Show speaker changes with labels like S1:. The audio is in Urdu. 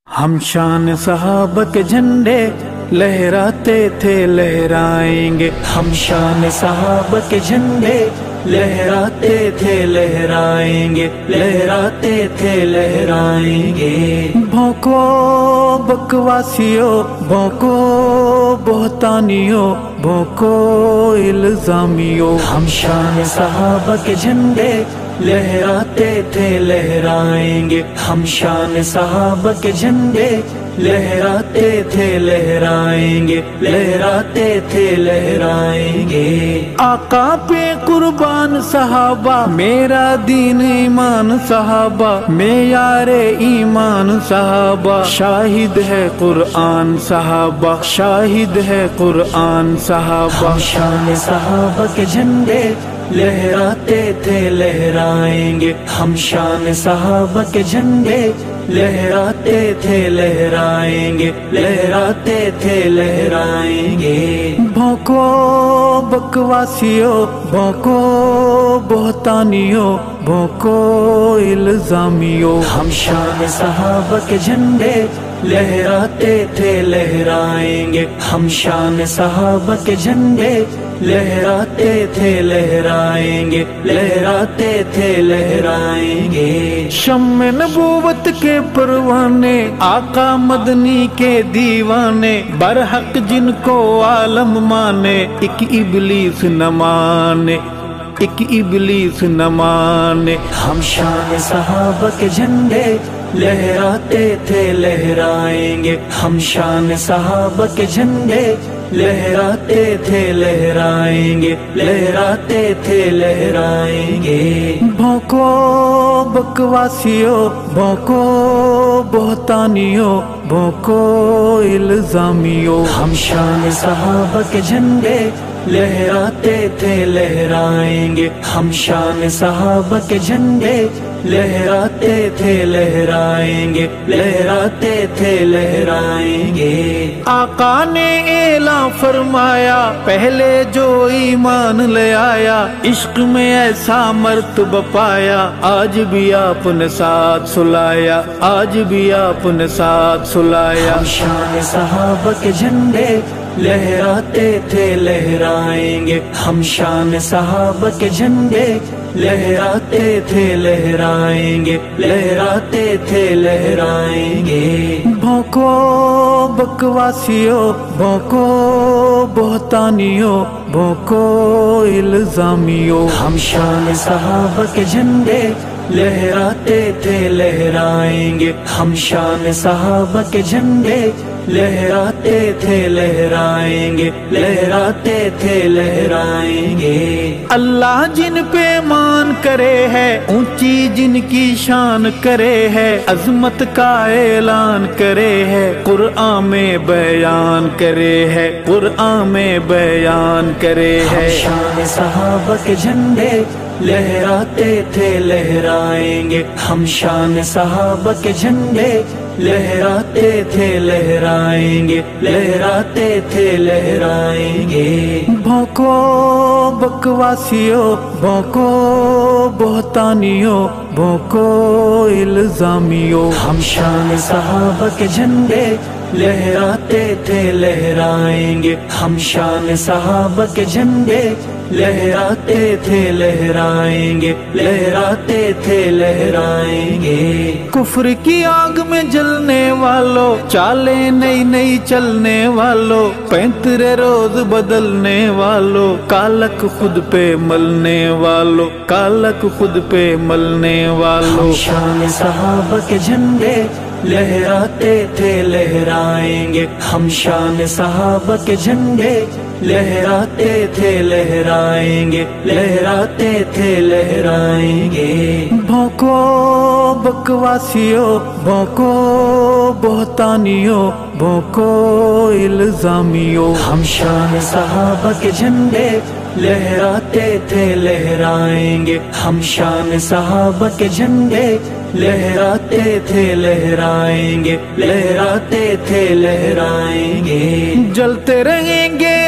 S1: ہم شان صحابہ کے جھنڈے لہراتے تھے لہرائیں گے، ہم شان صحابہ کے جھنڈے لہراتے تھے لہرائیں گے، لہراتے تھے لہرائیں گے۔ بھونکو بکواسیو، بھونکو بہتانیو، بھونکو الزامیو، ہم شان صحابہ کے جھنڈے لہراتے تھے لہرائیں گے، ہم شان صحابہ کے جھنڈے لہراتے تھے لہرائیں گے، لہراتے تھے لہرائیں گے۔ آقا پہ قربان صحابہ، میرا دین ایمان صحابہ، معیار ایمان صحابہ، شاہد ہے قرآن صحابہ، شاہد ہے قرآن صحابہ۔ ہم شان صحابہ کے جھنڈے لہراتے تھے لہرائیں گے، ہم شان صحابہ کے جھنڈے لہراتے تھے لہرائیں گے، لہراتے تھے لہرائیں گے۔ بھونکو بکواسیو، بھونکو بہتانیو، بھونکو الزامیو، ہم شان صحابہ کے جھنڈے لہراتے تھے لہرائیں گے، ہم شان صحابہ کے جھنڈے لہراتے تھے لہرائیں گے، لہراتے تھے لہرائیں گے۔ شمع نبوت کے پروانے، آقا مدنی کے دیوانے، برحق جن کو عالم مانے، ایک ابلیس نہ مانے، ایک ابلیس نہ مانے۔ ہم شان صحابہ کے جھنڈے لہراتے تھے لہرائیں گے، ہم شان صحابہ کے جھنڈے لہراتے تھے لہرائیں گے، لہراتے تھے لہرائیں گے۔ بھونکو بکواسیو، بھونکو بہتانیو، بھونکو الزامیو، ہم شان صحابہ کے جھنڈے لہراتے تھے لہرائیں گے، ہم شان صحابہ کے جھنڈے لہراتے تھے لہرائیں گے، لہراتے تھے لہرائیں گے۔ آقا نے اعلان فرمایا، پہلے جو ایمان لے آیا، عشق میں ایسا مرتبہ پایا، آج بھی آپ نے ساتھ سلایا، آج بھی آپ نے ساتھ سلایا۔ ہم شان صحابہ کے جھنڈے لہراتے تھے لہرائیں گے، ہم شان صحابہ کے جھنڈے لہراتے تھے لہرائیں گے، لہراتے تھے لہرائیں گے۔ بھونکو بکواسیو، بھونکو بہتانیو، بھونکو الزامیو، ہم شان صحابہ کے جھنڈے لہراتے تھے لہرائیں گے، ہم شان صحابہ کے جھنڈے لہراتے تھے لہرائیں گے، لہراتے تھے لہرائیں گے۔ اللہ جن پہ مان کرے ہے، اونچی جن کی شان کرے ہے، عظمت کا اعلان کرے ہے، قرآن میں بیان کرے ہے، قرآن میں بیان کرے ہے۔ ہم شان صحابہ کے جھنڈے لہراتے تھے لہرائیں گے، ہم شان صحابہ کے جھنڈے لہراتے تھے لہرائیں گے، لہراتے تھے لہرائیں گے۔ بھونکو بکواسیو، بھونکو بہتانیو، بھونکو الزامیو، ہم شان صحابہ کے جھنڈے لہراتے تھے لہرائیں گے، ہم شان صحابہ کے جھنڈے لہراتے تھے لہرائیں گے، لہراتے تھے لہرائیں گے۔ کفر کی آگ میں جلنے والوں، چالیں نئی نئی چلنے والوں، 35 روز بدلنے والوں، کالک خود پہ ملنے والوں، کالک خود پہ ملنے والوں۔ ہم شان صحابہ کے جھنڈے لہراتے تھے لہرائیں گے، ہم شان صحابہ کے جھنڈے لہراتے تھے لہرائیں گے، لہراتے تھے لہرائیں گے۔ بھونکو بکواسیو، بھونکو بہتانیو، بھونکو الزامیو، ہم شان صحابہ کے جھنڈے لہراتے تھے لہرائیں گے، ہم شان صحابہ کے جھنڈے لہراتے تھے لہرائیں گے، لہراتے تھے لہرائیں گے۔ جلتے رہیں گے